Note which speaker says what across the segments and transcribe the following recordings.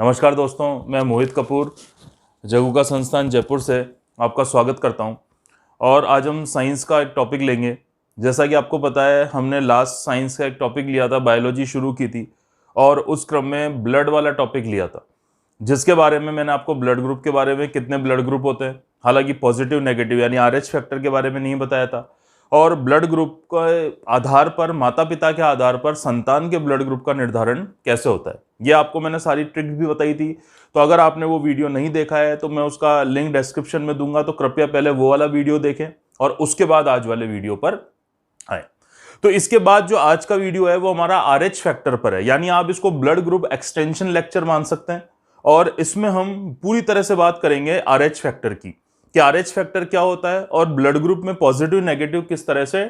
Speaker 1: नमस्कार दोस्तों, मैं मोहित कपूर जगुका संस्थान जयपुर से आपका स्वागत करता हूं। और आज हम साइंस का एक टॉपिक लेंगे। जैसा कि आपको पता है, हमने लास्ट साइंस का एक टॉपिक लिया था, बायोलॉजी शुरू की थी और उस क्रम में ब्लड वाला टॉपिक लिया था, जिसके बारे में मैंने आपको ब्लड ग्रुप के बारे में, कितने ब्लड ग्रुप होते हैं, हालांकि पॉजिटिव नेगेटिव यानी RH फैक्टर के बारे में नहीं बताया था, और ब्लड ग्रुप के आधार पर, माता पिता के आधार पर संतान के ब्लड ग्रुप का निर्धारण कैसे होता है, ये आपको मैंने सारी ट्रिक भी बताई थी। तो अगर आपने वो वीडियो नहीं देखा है तो मैं उसका लिंक डिस्क्रिप्शन में दूंगा, तो कृपया पहले वो वाला वीडियो देखें और उसके बाद आज वाले वीडियो पर आए। तो इसके बाद जो आज का वीडियो है वो हमारा RH फैक्टर पर है, यानी आप इसको ब्लड ग्रुप एक्सटेंशन लेक्चर मान सकते हैं। और इसमें हम पूरी तरह से बात करेंगे RH फैक्टर की, कि RH फैक्टर क्या होता है और ब्लड ग्रुप में पॉजिटिव नेगेटिव किस तरह से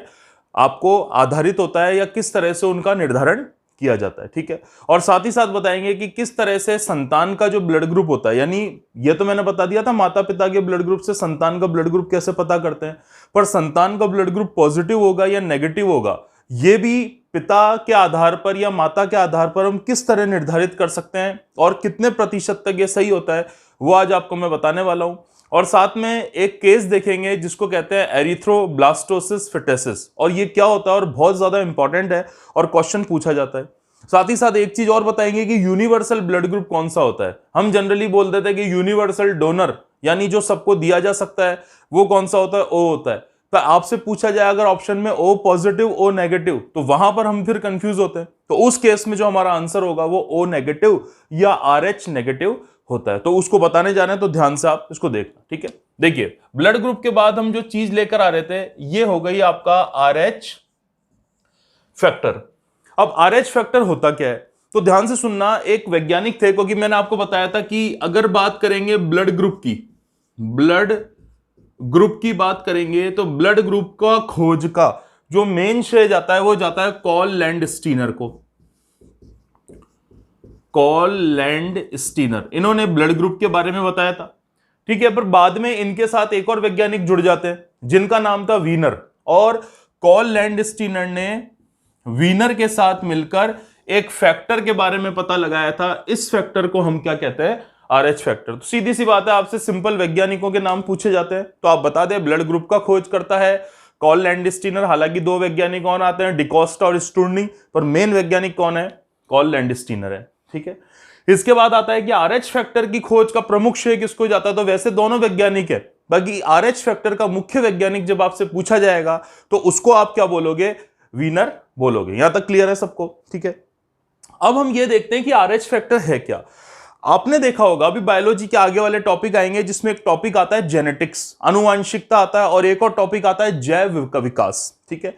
Speaker 1: आपको आधारित होता है या किस तरह से उनका निर्धारण किया जाता है। ठीक है, और साथ ही साथ बताएंगे कि किस तरह से संतान का जो ब्लड ग्रुप होता है, यानी ये तो मैंने बता दिया था माता पिता के ब्लड ग्रुप से संतान का ब्लड ग्रुप कैसे पता करते हैं, पर संतान का ब्लड ग्रुप पॉजिटिव होगा या नेगेटिव होगा, ये भी पिता के आधार पर या माता के आधार पर हम किस तरह निर्धारित कर सकते हैं और कितने प्रतिशत तक ये सही होता है, वो आज आपको मैं बताने वाला हूं। और साथ में एक केस देखेंगे जिसको कहते हैं एरिथ्रोब्लास्टोसिस फिटेसिस, और ये क्या होता है और बहुत ज्यादा इंपॉर्टेंट है और क्वेश्चन पूछा जाता है। साथ ही साथ एक चीज और बताएंगे कि यूनिवर्सल ब्लड ग्रुप कौन सा होता है। हम जनरली बोल देते हैं कि यूनिवर्सल डोनर यानी जो सबको दिया जा सकता है, वो कौन सा होता है, O होता है। तो आपसे पूछा जाए अगर ऑप्शन में O पॉजिटिव O नेगेटिव, तो वहां पर हम फिर कंफ्यूज होते हैं। तो उस केस में जो हमारा आंसर होगा वो O नेगेटिव या RH नेगेटिव होता है। तो उसको बताने जा रहे हैं, तो ध्यान से आप इसको देखना। ठीक है, देखिए ब्लड ग्रुप के बाद हम जो चीज लेकर आ रहे थे, ये हो गई आपका RH फैक्टर। अब RH फैक्टर होता क्या है, तो ध्यान से सुनना। एक वैज्ञानिक थे, क्योंकि मैंने आपको बताया था कि अगर बात करेंगे ब्लड ग्रुप की, ब्लड ग्रुप की बात करेंगे, तो ब्लड ग्रुप का खोज का जो मेन श्रेय जाता है वो जाता है कॉल लैंडस्टीनर को। कॉल लैंडस्टीनर, इन्होंने ब्लड ग्रुप के बारे में बताया था। ठीक है, पर बाद में इनके साथ एक और वैज्ञानिक जुड़ जाते हैं जिनका नाम था वीनर, और कॉल लैंडस्टीनर ने वीनर के साथ मिलकर एक फैक्टर के बारे में पता लगाया था। इस फैक्टर को हम क्या कहते हैं, RH फैक्टर। तो सीधी सी बात है, आपसे सिंपल वैज्ञानिकों के नाम पूछे जाते हैं तो आप बता दें ब्लड ग्रुप का खोज करता है कॉल लैंडस्टीनर। हालांकि दो वैज्ञानिक और आते हैं, डिकोस्टा और स्टूर्निंग, पर मेन वैज्ञानिक कौन है, कॉल लैंडस्टीनर है। ठीक है, इसके बाद आता है कि RH फैक्टर की खोज का प्रमुख श्रेय किसको जाता है, तो वैसे दोनों वैज्ञानिक है, बाकी RH फैक्टर का मुख्य वैज्ञानिक जब आपसे पूछा जाएगा तो उसको आप क्या बोलोगे, वीनर बोलोगे। यहां तक क्लियर है सबको। ठीक है, अब हम ये देखते हैं कि RH फैक्टर है क्या। आपने देखा होगा, अभी बायोलॉजी के आगे वाले टॉपिक आएंगे जिसमें एक टॉपिक आता है जेनेटिक्स, आनुवांशिकता आता है, और एक और टॉपिक आता है जैव विकास। ठीक है,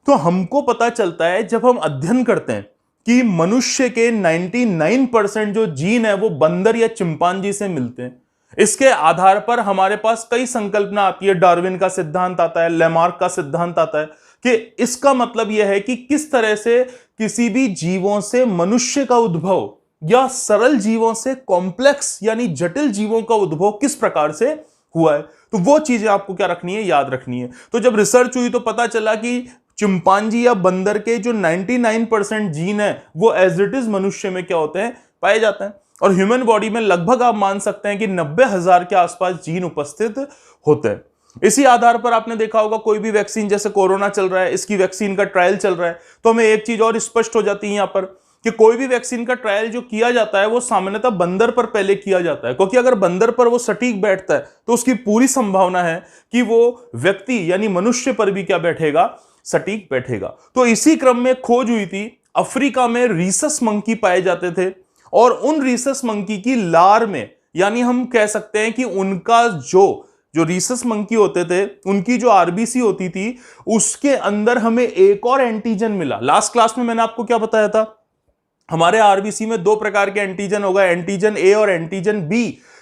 Speaker 1: तो हमको पता चलता है जब हम अध्ययन करते हैं कि मनुष्य के 99% जो जीन है वो बंदर या चिंपांजी से मिलते हैं। इसके आधार पर हमारे पास कई संकल्पना आती है, डार्विन का सिद्धांत आता है, लेमार्क का सिद्धांत आता है, कि इसका मतलब यह है कि किस तरह से किसी भी जीवों से मनुष्य का उद्भव या सरल जीवों से कॉम्प्लेक्स यानी जटिल जीवों का उद्भव किस प्रकार से हुआ है। तो वो चीजें आपको क्या रखनी है, याद रखनी है। तो जब रिसर्च हुई तो पता चला कि चिंपांजी या बंदर के जो 99% जीन है वो एज इट इज मनुष्य में क्या होते हैं, पाए जाते हैं। और ह्यूमन बॉडी में लगभग आप मान सकते हैं कि 90,000 के आसपास जीन उपस्थित होते हैं। इसी आधार पर आपने देखा होगा, कोई भी वैक्सीन, जैसे कोरोना चल रहा है, इसकी वैक्सीन का ट्रायल चल रहा है, तो हमें एक चीज और स्पष्ट हो जाती है यहां पर कि कोई भी वैक्सीन का ट्रायल जो किया जाता है वो सामान्यतः बंदर पर पहले किया जाता है, क्योंकि अगर बंदर पर वो सटीक बैठता है तो उसकी पूरी संभावना है कि वो व्यक्ति यानी मनुष्य पर भी क्या बैठेगा, सटीक बैठेगा। तो इसी क्रम में खोज हुई थी। अफ्रीका में रीसस मंकी पाए जाते थे, और उन रीसस मंकी की लार में, यानी हम कह सकते हैं कि उनका जो रीसस मंकी होते थे उनकी जो RBC होती थी उसके अंदर हमें एक और एंटीजन मिला। लास्ट क्लास में मैंने आपको क्या बताया था, हमारे RBC में दो प्रकार के एंटीजन होगा, एंटीजन A और एंटीजन B,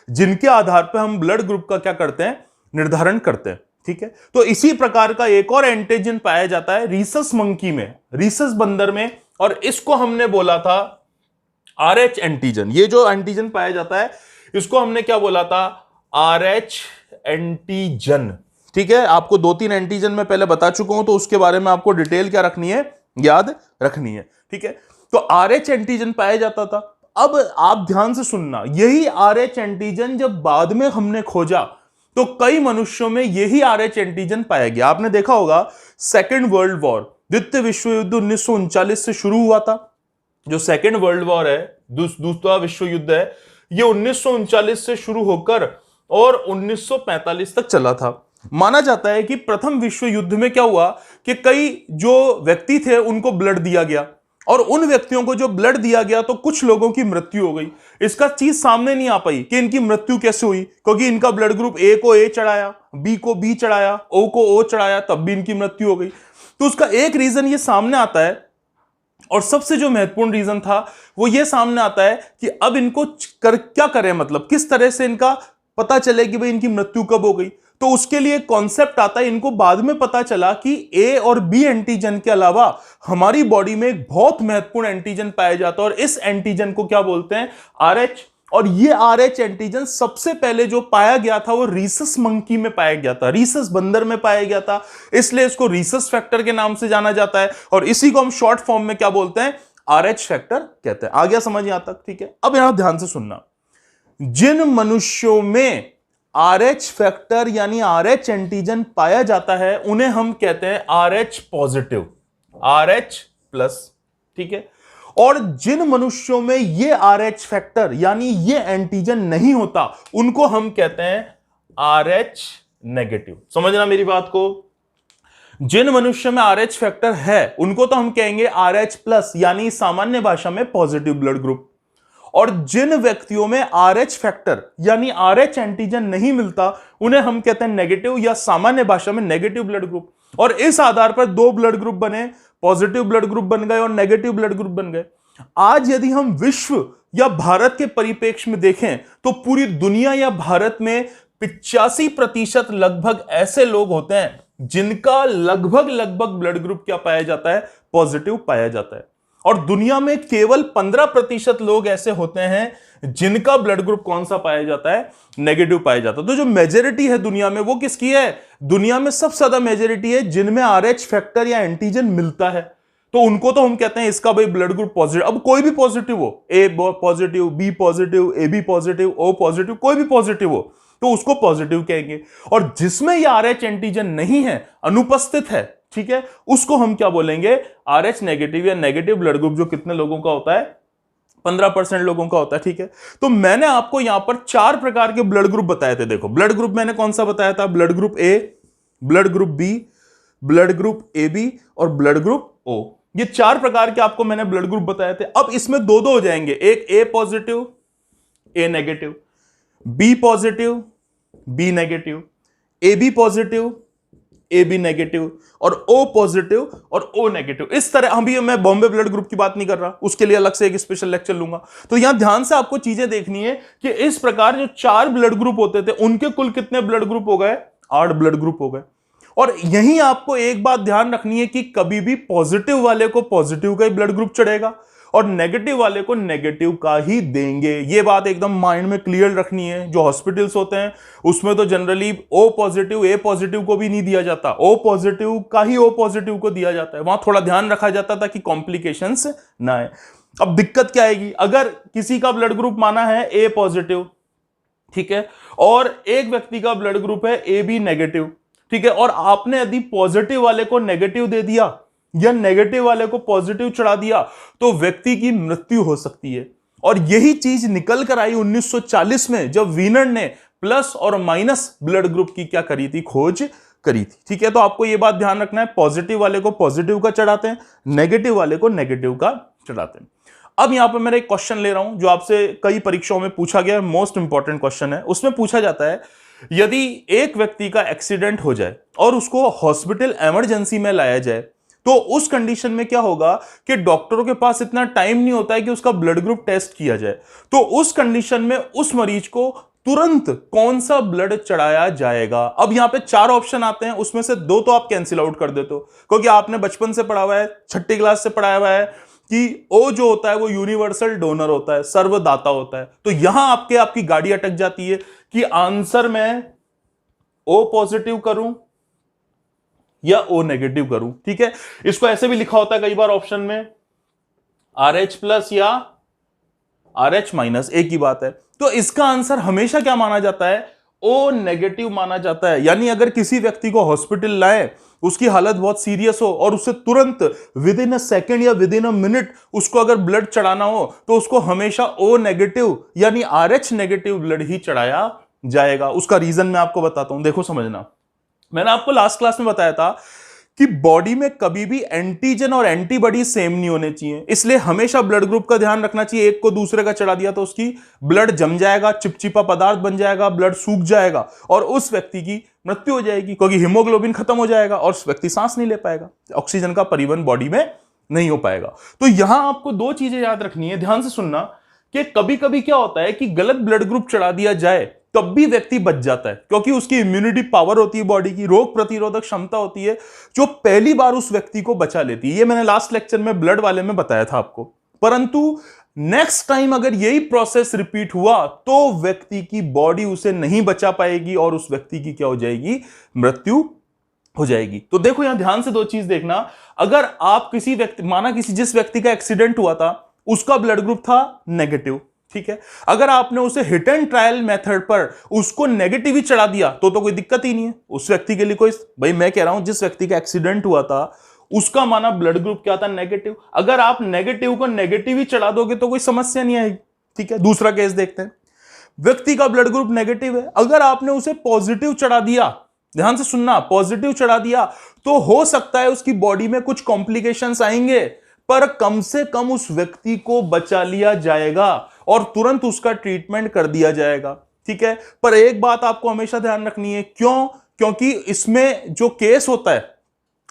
Speaker 1: जिनके आधार पर हम ब्लड ग्रुप का क्या करते हैं, निर्धारण करते हैं। ठीक है, तो इसी प्रकार का एक और एंटीजन पाया जाता है रीसस मंकी में, रीसस बंदर में, और इसको हमने बोला था RH एंटीजन। ये जो एंटीजन पाया जाता है इसको हमने क्या बोला था, RH एंटीजन। ठीक है, आपको 2-3 एंटीजन में पहले बता चुका हूं, तो उसके बारे में आपको डिटेल क्या रखनी है, याद रखनी है। ठीक है, तो RH एंटीजन पाया जाता था। अब आप ध्यान से सुनना, यही RH एंटीजन जब बाद में हमने खोजा तो कई मनुष्यों में यही RH एंटीजन पाया गया। आपने देखा होगा सेकेंड वर्ल्ड वॉर, द्वितीय विश्व युद्ध 1939 से शुरू हुआ था। जो सेकेंड वर्ल्ड वॉर है, दूसरा विश्व युद्ध है, ये 1939 से शुरू होकर और 1945 तक चला था। माना जाता है कि प्रथम विश्व युद्ध में क्या हुआ कि कई जो व्यक्ति थे उनको ब्लड दिया गया, और उन व्यक्तियों को जो ब्लड दिया गया तो कुछ लोगों की मृत्यु हो गई। इसका चीज सामने नहीं आ पाई कि इनकी मृत्यु कैसे हुई, क्योंकि इनका ब्लड ग्रुप ए को ए चढ़ाया, बी को बी चढ़ाया, ओ को ओ चढ़ाया, तब भी इनकी मृत्यु हो गई। तो उसका एक रीजन ये सामने आता है, और सबसे जो महत्वपूर्ण रीजन था वो ये सामने आता है कि अब इनको क्या करें, मतलब किस तरह से इनका पता चले कि भाई इनकी मृत्यु कब हो गई। तो उसके लिए कॉन्सेप्ट आता है, इनको बाद में पता चला कि ए और बी एंटीजन के अलावा हमारी बॉडी में एक बहुत महत्वपूर्ण एंटीजन पाया जाता है, और इस एंटीजन को क्या बोलते हैं, RH। और ये RH एंटीजन सबसे पहले जो पाया गया था वो रीसस मंकी में पाया गया था, रीसस बंदर में पाया गया था, इसलिए इसको रीसस फैक्टर के नाम से जाना जाता है, और इसी को हम शॉर्ट फॉर्म में क्या बोलते हैं, RH फैक्टर कहते हैं। आ गया समझ यहां तक? ठीक है, अब यहां ध्यान से सुनना, जिन मनुष्यों में RH फैक्टर यानी RH एंटीजन पाया जाता है उन्हें हम कहते हैं RH पॉजिटिव, RH प्लस। ठीक है, और जिन मनुष्यों में ये RH फैक्टर यानी ये एंटीजन नहीं होता उनको हम कहते हैं RH नेगेटिव। समझना मेरी बात को, जिन मनुष्य में RH फैक्टर है उनको तो हम कहेंगे RH प्लस यानी सामान्य भाषा में पॉजिटिव ब्लड ग्रुप, और जिन व्यक्तियों में RH फैक्टर यानी RH एंटीजन नहीं मिलता उन्हें हम कहते हैं नेगेटिव या सामान्य भाषा में नेगेटिव ब्लड ग्रुप। और इस आधार पर दो ब्लड ग्रुप बने, पॉजिटिव ब्लड ग्रुप बन गए और नेगेटिव ब्लड ग्रुप बन गए। आज यदि हम विश्व या भारत के परिप्रेक्ष्य में देखें तो पूरी दुनिया या भारत में 85% लगभग ऐसे लोग होते हैं जिनका लगभग ब्लड ग्रुप क्या पाया जाता है, पॉजिटिव पाया जाता है। और दुनिया में केवल 15% लोग ऐसे होते हैं जिनका ब्लड ग्रुप कौन सा पाया जाता है, नेगेटिव पाया जाता है। तो जो मेजॉरिटी है दुनिया में वो किसकी है, दुनिया में सबसे ज्यादा मेजॉरिटी है जिनमें RH फैक्टर या एंटीजन मिलता है, तो उनको तो हम कहते हैं इसका भाई ब्लड ग्रुप पॉजिटिव। अब कोई भी पॉजिटिव हो, A positive, B positive, A B positive, O positive, कोई भी पॉजिटिव हो तो उसको पॉजिटिव कहेंगे। और जिसमें ये RH एंटीजन नहीं है, अनुपस्थित है, ठीक है, उसको हम क्या बोलेंगे, RH नेगेटिव या नेगेटिव ब्लड ग्रुप, जो कितने लोगों का होता है, 15% लोगों का होता है। ठीक है, तो मैंने आपको यहां पर 4 प्रकार के ब्लड ग्रुप बताए थे। देखो ब्लड ग्रुप मैंने कौन सा बताया था, blood group A, blood group B, blood group AB और ब्लड ग्रुप O। ये 4 प्रकार के आपको मैंने ब्लड ग्रुप बताए थे। अब इसमें दो हो जाएंगे, एक A positive, A negative, B positive, B negative, AB positive, AB negative और O पॉजिटिव और O नेगेटिव। इस तरह अभी मैं बॉम्बे ब्लड ग्रुप की बात नहीं कर रहा, उसके लिए अलग से एक स्पेशल लेक्चर लूंगा। तो यहां ध्यान से आपको चीजें देखनी है कि इस प्रकार जो 4 ब्लड ग्रुप होते थे उनके कुल कितने ब्लड ग्रुप हो गए, 8 ब्लड ग्रुप हो गए। और यहीं आपको एक बात ध्यान रखनी है कि कभी भी पॉजिटिव वाले को पॉजिटिव का ही ब्लड ग्रुप चढ़ेगा और नेगेटिव वाले को नेगेटिव का ही देंगे। ये बात एकदम माइंड में क्लियर रखनी है। जो हॉस्पिटल्स होते हैं उसमें तो generally O positive A positive को भी नहीं दिया जाता, O पॉजिटिव का ही O पॉजिटिव को दिया जाता है। वहां थोड़ा ध्यान रखा जाता था कि कॉम्प्लिकेशंस ना आए। अब दिक्कत क्या आएगी, अगर किसी का ब्लड ग्रुप माना है A पॉजिटिव, ठीक है, और एक व्यक्ति का ब्लड ग्रुप है AB नेगेटिव, ठीक है, और आपने यदि पॉजिटिव वाले को नेगेटिव दे दिया या नेगेटिव वाले को पॉजिटिव चढ़ा दिया तो व्यक्ति की मृत्यु हो सकती है। और यही चीज निकल कर आई 1940 में, जब वीनर ने प्लस और माइनस ब्लड ग्रुप की क्या करी थी, खोज करी थी। ठीक है, तो आपको यह बात ध्यान रखना है, पॉजिटिव वाले को पॉजिटिव का चढ़ाते हैं, नेगेटिव वाले को नेगेटिव का चढ़ाते हैं। अब यहां पर मैं एक क्वेश्चन ले रहा हूं जो आपसे कई परीक्षाओं में पूछा गया है, मोस्ट इंपॉर्टेंट क्वेश्चन है। उसमें पूछा जाता है, यदि एक व्यक्ति का एक्सीडेंट हो जाए और उसको हॉस्पिटल इमरजेंसी में लाया जाए तो उस कंडीशन में क्या होगा कि डॉक्टरों के पास इतना टाइम नहीं होता है कि उसका ब्लड ग्रुप टेस्ट किया जाए। तो उस कंडीशन में उस मरीज को तुरंत कौन सा ब्लड चढ़ाया जाएगा। अब यहां पे 4 ऑप्शन आते हैं, उसमें से 2 तो आप कैंसिल आउट कर देते हो, क्योंकि आपने बचपन से पढ़ा हुआ है, 6ठी क्लास से पढ़ाया हुआ है कि O जो होता है वो यूनिवर्सल डोनर होता है, सर्वदाता होता है। तो यहां आपकी गाड़ी अटक जाती है कि आंसर मैं O पॉजिटिव करूं या O नेगेटिव करूं। ठीक है, इसको ऐसे भी लिखा होता है कई बार ऑप्शन में, RH प्लस या RH माइनस, एक ही बात है। तो इसका आंसर हमेशा क्या माना जाता है? O नेगेटिव माना जाता है। यानी अगर किसी व्यक्ति को हॉस्पिटल लाए, उसकी हालत बहुत सीरियस हो और उससे तुरंत विद इन अ सेकेंड या विद इन अ मिनट उसको अगर ब्लड चढ़ाना हो तो उसको हमेशा O नेगेटिव यानी RH नेगेटिव ब्लड ही चढ़ाया जाएगा। उसका रीजन मैं आपको बताता हूं, देखो समझना। मैंने आपको लास्ट क्लास में बताया था कि बॉडी में कभी भी एंटीजन और एंटीबॉडी सेम नहीं होने चाहिए, इसलिए हमेशा ब्लड ग्रुप का ध्यान रखना चाहिए। एक को दूसरे का चढ़ा दिया तो उसकी ब्लड जम जाएगा, चिपचिपा पदार्थ बन जाएगा, ब्लड सूख जाएगा और उस व्यक्ति की मृत्यु हो जाएगी, क्योंकि हीमोग्लोबिन खत्म हो जाएगा और उस व्यक्ति सांस नहीं ले पाएगा, ऑक्सीजन का परिवहन बॉडी में नहीं हो पाएगा। तो यहां आपको दो चीजें याद रखनी है, ध्यान से सुनना, कि कभी कभी क्या होता है कि गलत ब्लड ग्रुप चढ़ा दिया जाए तब भी व्यक्ति बच जाता है, क्योंकि उसकी इम्यूनिटी पावर होती है, बॉडी की रोग प्रतिरोधक क्षमता होती है, जो पहली बार उस व्यक्ति को बचा लेती है। ये मैंने लास्ट लेक्चर में ब्लड वाले में बताया था आपको। परंतु नेक्स्ट टाइम अगर यही प्रोसेस रिपीट हुआ तो व्यक्ति की बॉडी उसे नहीं बचा पाएगी और उस व्यक्ति की क्या हो जाएगी? मृत्यु हो जाएगी। तो देखो यहां ध्यान से दो चीज देखना, अगर आप किसी व्यक्ति, माना किसी जिस व्यक्ति का एक्सीडेंट हुआ था उसका ब्लड ग्रुप था नेगेटिव, ठीक है, अगर आपने उसे हिट एंड ट्रायल मेथड पर उसको नेगेटिव ही चढ़ा दिया तो कोई दिक्कत ही नहीं है उस व्यक्ति के लिए। कोई, भाई मैं कह रहा हूं जिस व्यक्ति का एक्सीडेंट हुआ था उसका माना ब्लड ग्रुप क्या था? नेगेटिव। अगर आप नेगेटिव को नेगेटिव ही चढ़ा दोगे तो कोई समस्या नहीं आएगी, ठीक है। दूसरा केस देखते हैं, व्यक्ति का ब्लड ग्रुप नेगेटिव है, अगर आपने उसे पॉजिटिव चढ़ा दिया, ध्यान से सुनना, पॉजिटिव चढ़ा दिया तो हो सकता है उसकी बॉडी में कुछ कॉम्प्लिकेशंस आएंगे, पर कम से कम उस व्यक्ति को बचा लिया जाएगा और तुरंत उसका ट्रीटमेंट कर दिया जाएगा, ठीक है। पर एक बात आपको हमेशा ध्यान रखनी है, क्यों? क्योंकि इसमें जो केस होता है,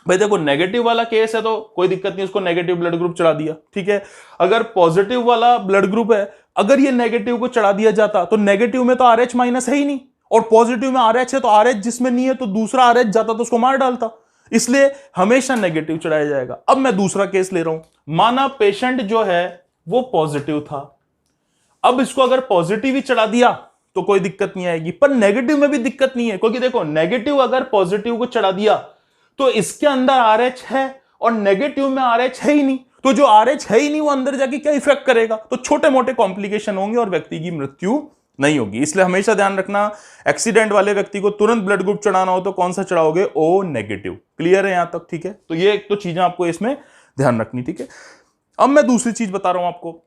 Speaker 1: भाई देखो नेगेटिव वाला केस है तो कोई दिक्कत नहीं, उसको नेगेटिव ब्लड ग्रुप चढ़ा दिया, ठीक है। अगर पॉजिटिव वाला ब्लड ग्रुप है, अगर ये नेगेटिव को चढ़ा दिया जाता तो नेगेटिव में तो RH माइनस है ही नहीं और पॉजिटिव में RH है, तो RH जिसमें नहीं है तो दूसरा RH जाता तो उसको मार डालता, इसलिए हमेशा नेगेटिव चढ़ाया जाएगा। अब मैं दूसरा केस ले रहा हूं, माना पेशेंट जो है वो पॉजिटिव था, अब इसको अगर पॉजिटिव ही चढ़ा दिया तो कोई दिक्कत नहीं आएगी, पर नेगेटिव में भी दिक्कत नहीं है, क्योंकि देखो नेगेटिव अगर पॉजिटिव को चढ़ा दिया तो इसके अंदर RH है और नेगेटिव में RH है ही नहीं, तो जो RH है ही नहीं वो अंदर जाके क्या इफेक्ट करेगा? तो छोटे मोटे कॉम्प्लिकेशन होंगे और व्यक्ति की मृत्यु नहीं होगी। इसलिए हमेशा ध्यान रखना, एक्सीडेंट वाले व्यक्ति को तुरंत ब्लड ग्रुप चढ़ाना हो तो कौन सा चढ़ाओगे? O negative. क्लियर है यहां तक? ठीक है, तो ये एक तो चीजें आपको इसमें ध्यान रखनी, ठीक है। अब मैं दूसरी चीज बता रहा हूं आपको,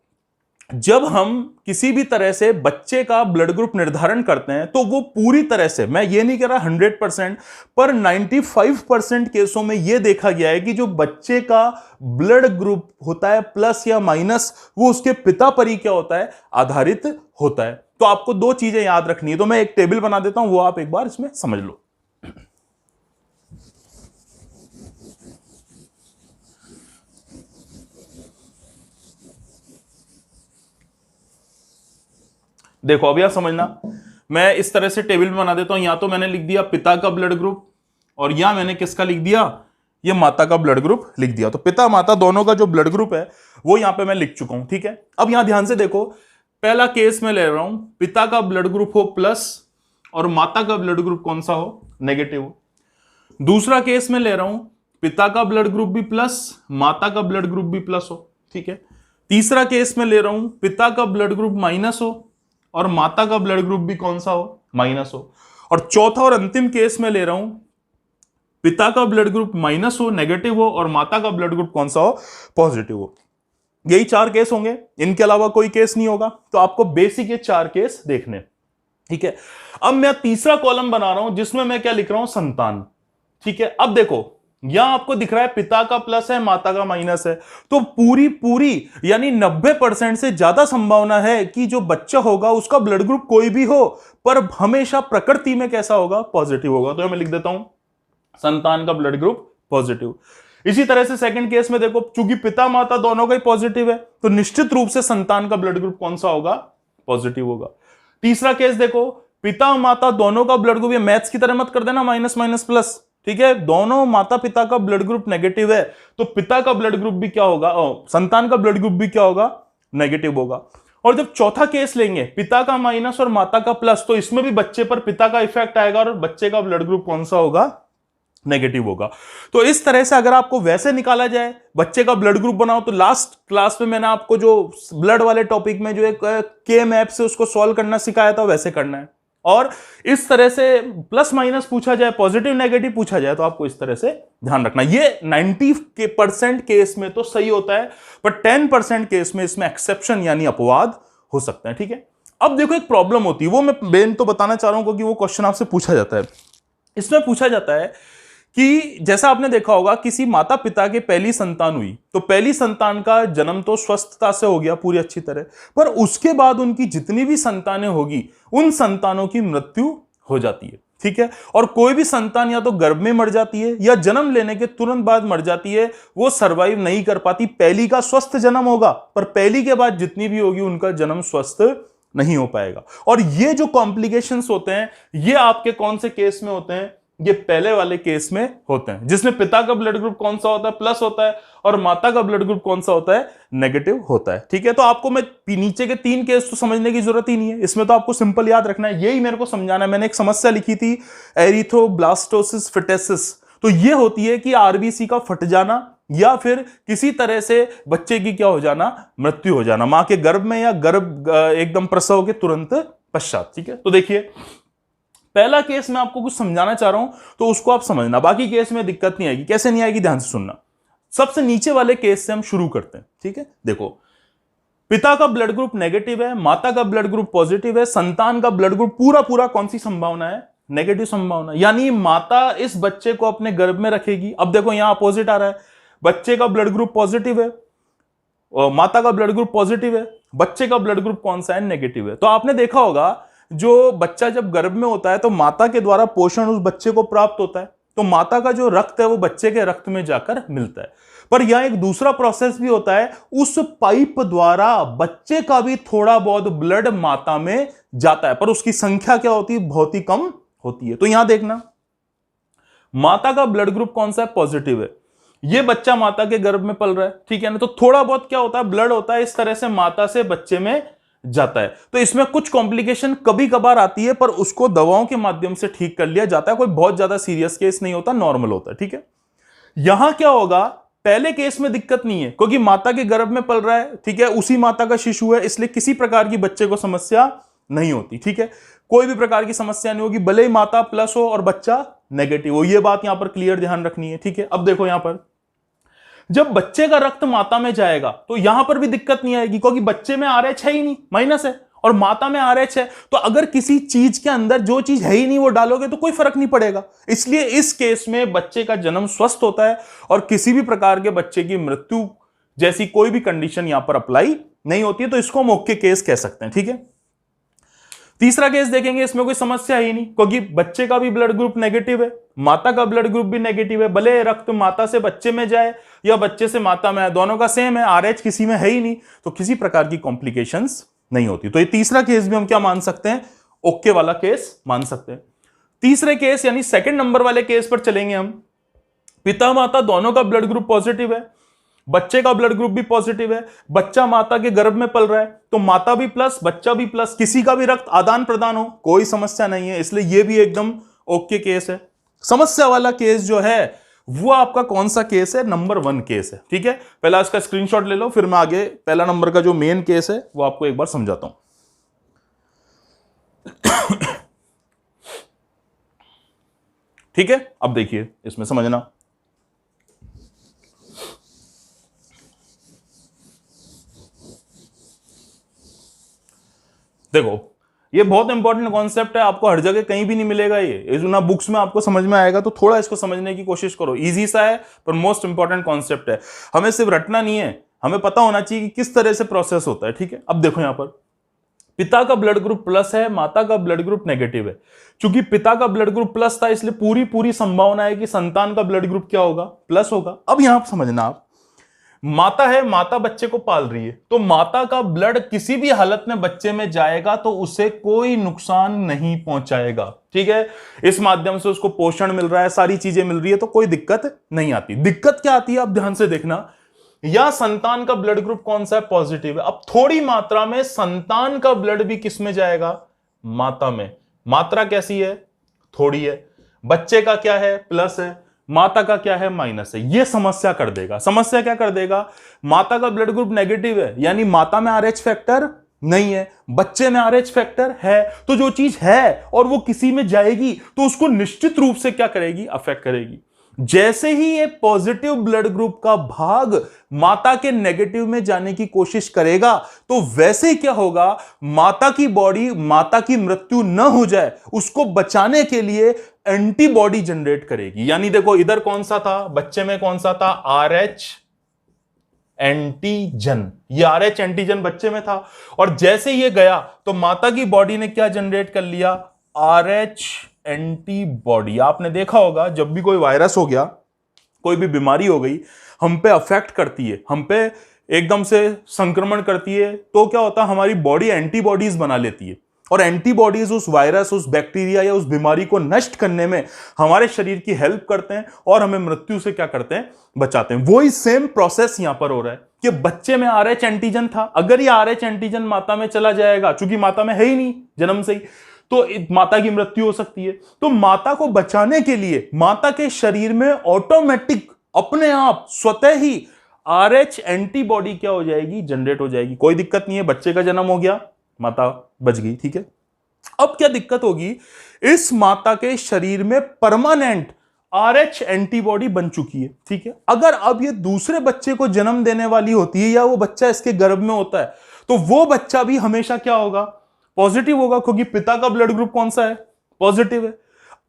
Speaker 1: जब हम किसी भी तरह से बच्चे का ब्लड ग्रुप निर्धारण करते हैं तो वो पूरी तरह से, मैं ये नहीं कह रहा 100%, पर 95% केसों में ये देखा गया है कि जो बच्चे का ब्लड ग्रुप होता है प्लस या माइनस, वो उसके पिता पर ही क्या होता है? आधारित होता है। तो आपको दो चीजें याद रखनी है, तो मैं एक टेबल बना देता हूं, वो आप एक बार इसमें समझ लो। देखो अभी आप समझना, मैं इस तरह से टेबल में बना देता हूं, या तो मैंने लिख दिया पिता का ब्लड ग्रुप और या मैंने किसका लिख दिया? ये माता का ब्लड ग्रुप लिख दिया। तो पिता माता दोनों का जो ब्लड ग्रुप है वो यहां पे मैं लिख चुका हूं, ठीक है। अब यहां ध्यान से देखो, पहला केस में ले रहा हूं पिता का ब्लड ग्रुप हो प्लस और माता का ब्लड ग्रुप कौन सा हो? नेगेटिव हो। दूसरा केस में ले रहा हूं पिता का ब्लड ग्रुप भी प्लस, माता का ब्लड ग्रुप भी प्लस हो, ठीक है। तीसरा केस में ले रहा हूं पिता का ब्लड ग्रुप माइनस हो और माता का ब्लड ग्रुप भी कौन सा हो? माइनस हो। और चौथा और अंतिम केस में ले रहा हूं पिता का ब्लड ग्रुप माइनस हो, नेगेटिव हो, और माता का ब्लड ग्रुप कौन सा हो? पॉजिटिव हो। यही 4 केस होंगे, इनके अलावा कोई केस नहीं होगा। तो आपको बेसिक ये 4 केस देखने, ठीक है। अब मैं तीसरा कॉलम बना रहा हूं जिसमें मैं क्या लिख रहा हूं? संतान, ठीक है। अब देखो यहां आपको दिख रहा है पिता का प्लस है, माता का माइनस है, तो पूरी यानी 90% से ज्यादा संभावना है कि जो बच्चा होगा उसका ब्लड ग्रुप कोई भी हो, पर हमेशा प्रकृति में कैसा होगा? पॉजिटिव होगा। तो मैं लिख देता हूं संतान का ब्लड ग्रुप पॉजिटिव। इसी तरह से सेकंड केस में देखो, चूंकि पिता माता दोनों का ही पॉजिटिव है तो निश्चित रूप से संतान का ब्लड ग्रुप कौन सा होगा? पॉजिटिव होगा। तीसरा केस देखो, पिता माता दोनों का ब्लड ग्रुप, ये मैथ्स की तरह मत कर देना माइनस माइनस प्लस, ठीक है। दोनों माता पिता का ब्लड ग्रुप नेगेटिव है तो पिता का ब्लड ग्रुप भी क्या होगा? संतान का ब्लड ग्रुप भी क्या होगा? नेगेटिव होगा। और जब चौथा केस लेंगे पिता का माइनस और माता का प्लस, तो इसमें भी बच्चे पर पिता का इफेक्ट आएगा और बच्चे का ब्लड ग्रुप कौन सा होगा? नेगेटिव होगा। तो इस तरह से अगर आपको वैसे निकाला जाए, बच्चे का ब्लड ग्रुप बनाओ, तो लास्ट क्लास में मैंने आपको जो ब्लड वाले टॉपिक में जो एक के मैप से उसको सॉल्व करना सिखाया था, वैसे करना है। और इस तरह से प्लस माइनस पूछा जाए, पॉजिटिव नेगेटिव पूछा जाए, तो आपको इस तरह से ध्यान रखना। ये 90% केस में तो सही होता है, पर 10% केस में इसमें एक्सेप्शन यानी अपवाद हो सकते हैं। ठीक है, अब देखो एक प्रॉब्लम होती है, वो मैं मेन तो बताना चाह रहा हूं क्योंकि वो क्वेश्चन आपसे पूछा जाता है। इसमें पूछा जाता है कि जैसा आपने देखा होगा, किसी माता पिता के पहली संतान हुई, तो पहली संतान का जन्म तो स्वस्थता से हो गया पूरी अच्छी तरह, पर उसके बाद उनकी जितनी भी संतानें होगी उन संतानों की मृत्यु हो जाती है। ठीक है, और कोई भी संतान या तो गर्भ में मर जाती है या जन्म लेने के तुरंत बाद मर जाती है, वो सरवाइव नहीं कर पाती। पहली का स्वस्थ जन्म होगा, पर पहली के बाद जितनी भी होगी उनका जन्म स्वस्थ नहीं हो पाएगा। और ये जो कॉम्प्लिकेशंस होते हैं, ये आपके कौन से केस में होते हैं? ये पहले वाले केस में होते हैं, जिसमें पिता का ब्लड ग्रुप कौन सा होता है? प्लस होता है, और माता का ब्लड ग्रुप कौन सा होता है? नेगेटिव होता है। ठीक है, तो आपको मैं नीचे के 3 केस तो समझने की जरूरत ही नहीं है, इसमें तो आपको सिंपल याद रखना है, यही मेरे को समझाना है। मैंने एक समस्या लिखी थी, एरिथ्रोब्लास्टोसिस फिटेसिस, तो ये होती है कि आरबीसी का फट जाना या फिर किसी तरह से बच्चे की क्या हो जाना? मृत्यु हो जाना, मां के गर्भ में या गर्भ एकदम प्रसव के तुरंत पश्चात। ठीक है, तो देखिए पहला केस मैं आपको कुछ समझाना चाह रहा हूं, तो उसको आप समझना, बाकी केस में दिक्कत नहीं आएगी। कैसे नहीं आएगी? ध्यान से सुनना। सबसे नीचे वाले केस से हम शुरू करते हैं। ठीक है, देखो पिता का ब्लड ग्रुप नेगेटिव है, माता का ब्लड ग्रुप पॉजिटिव है, संतान का ब्लड ग्रुप पूरा पूरा कौन सी संभावना है? नेगेटिव संभावना, यानी माता इस बच्चे को अपने गर्भ में रखेगी। अब देखो यहां अपोजिट आ रहा है, बच्चे का ब्लड ग्रुप पॉजिटिव है, माता का ब्लड ग्रुप पॉजिटिव है, बच्चे का ब्लड ग्रुप कौन सा है? नेगेटिव है। तो आपने देखा होगा, जो बच्चा जब गर्भ में होता है तो माता के द्वारा पोषण उस बच्चे को प्राप्त होता है, तो माता का जो रक्त है वो बच्चे के रक्त में जाकर मिलता है। पर यहां एक दूसरा प्रोसेस भी होता है, उस पाइप द्वारा बच्चे का भी थोड़ा बहुत ब्लड माता में जाता है, पर उसकी संख्या क्या होती है? बहुत ही कम होती है। तो यहां देखना, माता का ब्लड ग्रुप कौन सा है? पॉजिटिव है। ये बच्चा माता के गर्भ में पल रहा है, ठीक है ना, तो थोड़ा बहुत क्या होता है? ब्लड होता है, इस तरह से माता से बच्चे में जाता है। तो इसमें कुछ कॉम्प्लिकेशन कभी कभार आती है, पर उसको दवाओं के माध्यम से ठीक कर लिया जाता है, कोई बहुत ज्यादा सीरियस केस नहीं होता, नॉर्मल होता है। ठीक है, यहां क्या होगा? पहले केस में दिक्कत नहीं है क्योंकि माता के गर्भ में पल रहा है, ठीक है, उसी माता का शिशु है, इसलिए किसी प्रकार की बच्चे को समस्या नहीं होती। ठीक है, कोई भी प्रकार की समस्या नहीं होगी, भले ही माता प्लस हो और बच्चा नेगेटिव हो। यह बात यहां पर क्लियर ध्यान रखनी है। ठीक है, अब देखो यहां पर जब बच्चे का रक्त माता में जाएगा तो यहां पर भी दिक्कत नहीं आएगी क्योंकि बच्चे में RH है ही नहीं, माइनस है, और माता में RH है। तो अगर किसी चीज के अंदर जो चीज है ही नहीं वो डालोगे तो कोई फर्क नहीं पड़ेगा। इसलिए इस केस में बच्चे का जन्म स्वस्थ होता है और किसी भी प्रकार के बच्चे की मृत्यु जैसी कोई भी कंडीशन यहां पर अप्लाई नहीं होती है, तो इसको हम ओके केस कह सकते हैं। ठीक है, तीसरा केस देखेंगे, इसमें कोई समस्या ही नहीं क्योंकि बच्चे का भी ब्लड ग्रुप नेगेटिव है, माता का ब्लड ग्रुप भी नेगेटिव है, भले रक्त माता से बच्चे में जाए या बच्चे से माता में आए, दोनों का सेम है, RH किसी में है ही नहीं, तो किसी प्रकार की कॉम्प्लिकेशंस नहीं होती। तो ये तीसरा केस भी हम क्या मान सकते हैं? ओके वाला केस मान सकते हैं। तीसरे केस यानी सेकंड नंबर वाले केस पर चलेंगे हम। पिता माता दोनों का ब्लड ग्रुप पॉजिटिव है, बच्चे का ब्लड ग्रुप भी पॉजिटिव है, बच्चा माता के गर्भ में पल रहा है, तो माता भी प्लस बच्चा भी प्लस, किसी का भी रक्त आदान प्रदान हो, कोई समस्या नहीं है, इसलिए यह भी एकदम ओके केस है। समस्या वाला केस जो है वो आपका कौन सा केस है? नंबर 1 केस है। ठीक है, पहला इसका स्क्रीनशॉट ले लो, फिर मैं आगे पहला नंबर का जो मेन केस है वो आपको एक बार समझाता हूं। ठीक है, अब देखिए इसमें समझना, देखो ये बहुत इंपॉर्टेंट कॉन्सेप्ट है, आपको हर जगह कहीं भी नहीं मिलेगा, ये ना बुक्स में आपको समझ में आएगा, तो थोड़ा इसको समझने की कोशिश करो। इजी सा है पर मोस्ट इंपॉर्टेंट कॉन्सेप्ट है, हमें सिर्फ रटना नहीं है, हमें पता होना चाहिए कि किस तरह से प्रोसेस होता है। ठीक है, अब देखो यहां पर पिता का ब्लड ग्रुप प्लस है, माता का ब्लड ग्रुप नेगेटिव है। चूंकि पिता का ब्लड ग्रुप प्लस था इसलिए पूरी पूरी संभावना है कि संतान का ब्लड ग्रुप क्या होगा? प्लस होगा। अब यहां समझना, आप माता है, माता बच्चे को पाल रही है, तो माता का ब्लड किसी भी हालत में बच्चे में जाएगा तो उसे कोई नुकसान नहीं पहुंचाएगा। ठीक है, इस माध्यम से उसको पोषण मिल रहा है, सारी चीजें मिल रही है, तो कोई दिक्कत नहीं आती। दिक्कत क्या आती है? अब ध्यान से देखना, या संतान का ब्लड ग्रुप कौन सा है? पॉजिटिव है। अब थोड़ी मात्रा में संतान का ब्लड भी किस में जाएगा? माता में। मात्रा कैसी है? थोड़ी है। बच्चे का क्या है? प्लस है। माता का क्या है, माइनस है। ये समस्या कर देगा। समस्या क्या कर देगा, माता का ब्लड ग्रुप नेगेटिव है, यानी माता में आरएच फैक्टर नहीं है, बच्चे में आरएच फैक्टर है। तो जो चीज है और वो किसी में जाएगी तो उसको निश्चित रूप से क्या करेगी, अफेक्ट करेगी। जैसे ही ये पॉजिटिव ब्लड ग्रुप का भाग माता के नेगेटिव में जाने की कोशिश करेगा तो वैसे ही क्या होगा, माता की बॉडी, माता की मृत्यु न हो जाए उसको बचाने के लिए एंटीबॉडी जनरेट करेगी। यानी देखो इधर कौन सा था, बच्चे में कौन सा था, आरएच एंटीजन। ये आरएच एंटीजन बच्चे में था और जैसे ये गया तो माता की बॉडी ने क्या जनरेट कर लिया, आरएच एंटीबॉडी। आपने देखा होगा जब भी कोई वायरस हो गया, कोई भी बीमारी हो गई, हम पे अफेक्ट करती है, हम पे एकदम से संक्रमण करती है, तो क्या होता है, हमारी बॉडी एंटीबॉडीज बना लेती है और एंटीबॉडीज उस वायरस, उस बैक्टीरिया या उस बीमारी को नष्ट करने में हमारे शरीर की हेल्प करते हैं और हमें मृत्यु से क्या करते हैं, बचाते हैं। वही सेम प्रोसेस यहां पर हो रहा है कि बच्चे में आरएच एंटीजन था, अगर ये आरएच एंटीजन माता में चला जाएगा, चूंकि माता में है ही नहीं जन्म से ही, तो माता की मृत्यु हो सकती है। तो माता को बचाने के लिए माता के शरीर में ऑटोमेटिक, अपने आप, स्वतः ही आरएच एंटीबॉडी क्या हो जाएगी, जनरेट हो जाएगी। कोई दिक्कत नहीं है, बच्चे का जन्म हो गया, माता बच गई, ठीक है। अब क्या दिक्कत होगी, इस माता के शरीर में परमानेंट आरएच एंटीबॉडी बन चुकी है, ठीक है। अगर अब ये दूसरे बच्चे को जन्म देने वाली होती है या वो बच्चा इसके गर्भ में होता है तो वो बच्चा भी हमेशा क्या होगा, पॉजिटिव होगा, क्योंकि पिता का ब्लड ग्रुप कौन सा है, पॉजिटिव है।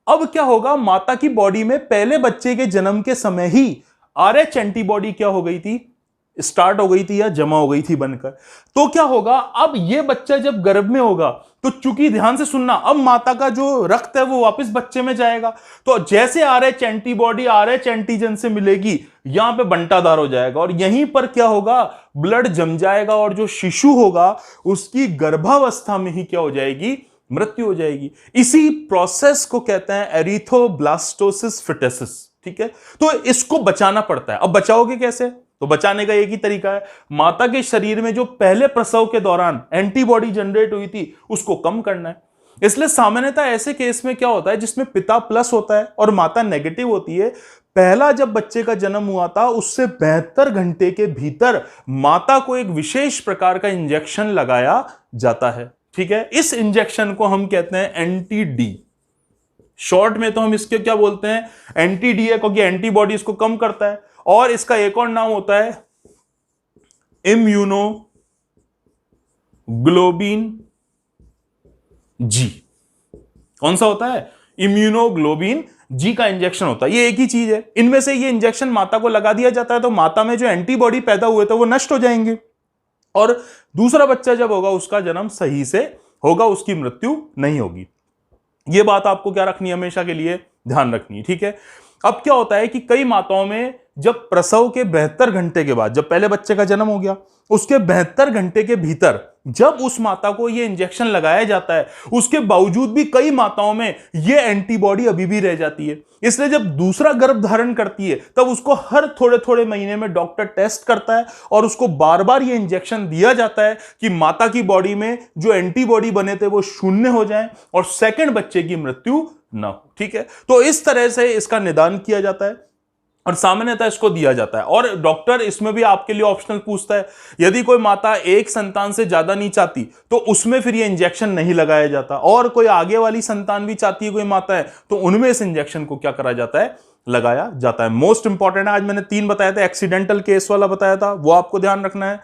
Speaker 1: अब क्या होगा, माता की बॉडी में पहले बच्चे के जन्म के समय ही आरएच एंटीबॉडी क्या हो गई थी, स्टार्ट हो गई थी या जमा हो गई थी बनकर। तो क्या होगा, अब ये बच्चा जब गर्भ में होगा तो चूंकि, ध्यान से सुनना, अब माता का जो रक्त है वो वापस बच्चे में जाएगा, तो जैसे आरएच एंटीबॉडी आरएच एंटीजन से मिलेगी, यहां पे बंटाधार हो जाएगा और यहीं पर क्या होगा, ब्लड जम जाएगा और जो शिशु होगा उसकी गर्भावस्था में ही क्या हो जाएगी, मृत्यु हो जाएगी। इसी प्रोसेस को कहते हैं एरिथ्रोब्लास्टोसिस फिटेसिस, ठीक है। तो इसको बचाना पड़ता है। अब बचाओगे कैसे, तो बचाने का एक ही तरीका है, माता के शरीर में जो पहले प्रसव के दौरान एंटीबॉडी जनरेट हुई थी उसको कम करना है। इसलिए सामान्यतः ऐसे केस में क्या होता है, जिसमें पिता प्लस होता है और माता नेगेटिव होती है, पहला जब बच्चे का जन्म हुआ था उससे 72 घंटे के भीतर माता को एक विशेष प्रकार का इंजेक्शन लगाया जाता है, ठीक है। इस इंजेक्शन को हम कहते हैं एंटी-डी, शॉर्ट में तो हम इसके क्या बोलते हैं, एंटी-डी है, क्योंकि एंटीबॉडी इसको कम करता है। और इसका एक और नाम होता है इम्यूनोग्लोबिन जी। कौन सा होता है, इम्यूनोग्लोबिन जी का इंजेक्शन होता है। ये एक ही चीज है, इनमें से ये इंजेक्शन माता को लगा दिया जाता है तो माता में जो एंटीबॉडी पैदा हुए थे वो नष्ट हो जाएंगे और दूसरा बच्चा जब होगा उसका जन्म सही से होगा, उसकी मृत्यु नहीं होगी। ये बात आपको क्या रखनी है, हमेशा के लिए ध्यान रखनी है, ठीक है। अब क्या होता है कि कई माताओं में जब प्रसव के 72 घंटे के बाद, जब पहले बच्चे का जन्म हो गया उसके 72 घंटे के भीतर जब उस माता को यह इंजेक्शन लगाया जाता है, उसके बावजूद भी कई माताओं में यह एंटीबॉडी अभी भी रह जाती है। इसलिए जब दूसरा गर्भ धारण करती है तब उसको हर थोड़े थोड़े महीने में डॉक्टर टेस्ट करता है और उसको बार बार यह इंजेक्शन दिया जाता है कि माता की बॉडी में जो एंटीबॉडी बने थे वो शून्य हो जाएं और सेकंड बच्चे की मृत्यु ना हो, ठीक है। तो इस तरह से इसका निदान किया जाता है और सामान्यतः इसको दिया जाता है। और डॉक्टर इसमें भी आपके लिए ऑप्शनल पूछता है, यदि कोई माता एक संतान से ज्यादा नहीं चाहती तो उसमें फिर ये इंजेक्शन नहीं लगाया जाता, और कोई आगे वाली संतान भी चाहती है कोई माता है तो उनमें इस इंजेक्शन को क्या करा जाता है, लगाया जाता है। मोस्ट इंपॉर्टेंट है, आज मैंने 3 बताया था, एक्सीडेंटल केस वाला बताया था वो आपको ध्यान रखना है,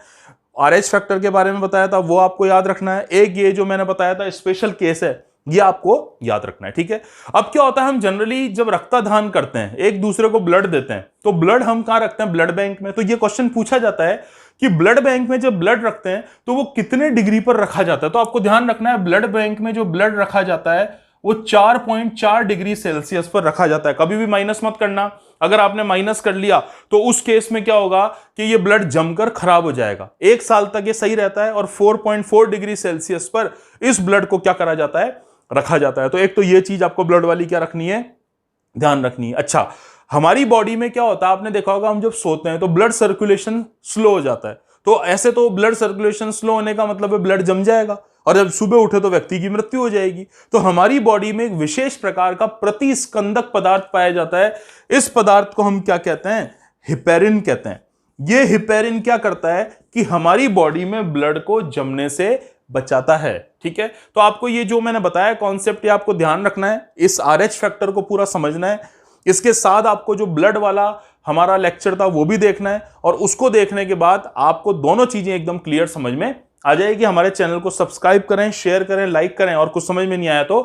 Speaker 1: आरएच फैक्टर के बारे में बताया था वो आपको याद रखना है, एक ये जो मैंने बताया था स्पेशल केस है ये आपको याद रखना है, ठीक है। अब क्या होता है, हम जनरली जब रक्तदान करते हैं, एक दूसरे को ब्लड देते हैं, तो ब्लड हम कहां रखते हैं, ब्लड बैंक में। तो ये क्वेश्चन पूछा जाता है कि ब्लड बैंक में जब ब्लड रखते हैं तो वो कितने डिग्री पर रखा जाता है। तो आपको ध्यान रखना है, ब्लड बैंक में जो ब्लड रखा जाता है वो 4.4 डिग्री सेल्सियस पर रखा जाता है। कभी भी माइनस मत करना, अगर आपने माइनस कर लिया तो उस केस में क्या होगा कि ये ब्लड जमकर खराब हो जाएगा। 1 साल तक ये सही रहता है और 4.4 डिग्री सेल्सियस पर इस ब्लड को क्या करा जाता है, रखा जाता है। तो एक तो ये चीज आपको ब्लड वाली क्या रखनी है, ध्यान रखनी है। अच्छा, हमारी बॉडी में क्या होता है, आपने देखा होगा हम जब सोते हैं तो ब्लड सर्कुलेशन स्लो हो जाता है। तो ऐसे तो ब्लड सर्कुलेशन स्लो होने का मतलब है ब्लड जम जाएगा, और जब सुबह उठे तो व्यक्ति की मृत्यु हो जाएगी। तो हमारी बॉडी में एक विशेष प्रकार का प्रतिस्कंदक पदार्थ पाया जाता है। इस पदार्थ को हम क्या कहते हैं? हिपेरिन कहते हैं। यह हिपेरिन क्या करता है कि हमारी बॉडी में ब्लड को जमने से बचाता है। ठीक है, तो आपको ये जो मैंने बताया कॉन्सेप्ट, ये आपको ध्यान रखना है, इस RH फैक्टर को पूरा समझना है। इसके साथ आपको जो ब्लड वाला हमारा लेक्चर था वो भी देखना है, और उसको देखने के बाद आपको दोनों चीजें एकदम क्लियर समझ में आ जाएगी। हमारे चैनल को सब्सक्राइब करें, शेयर करें, लाइक करें, और कुछ समझ में नहीं आया तो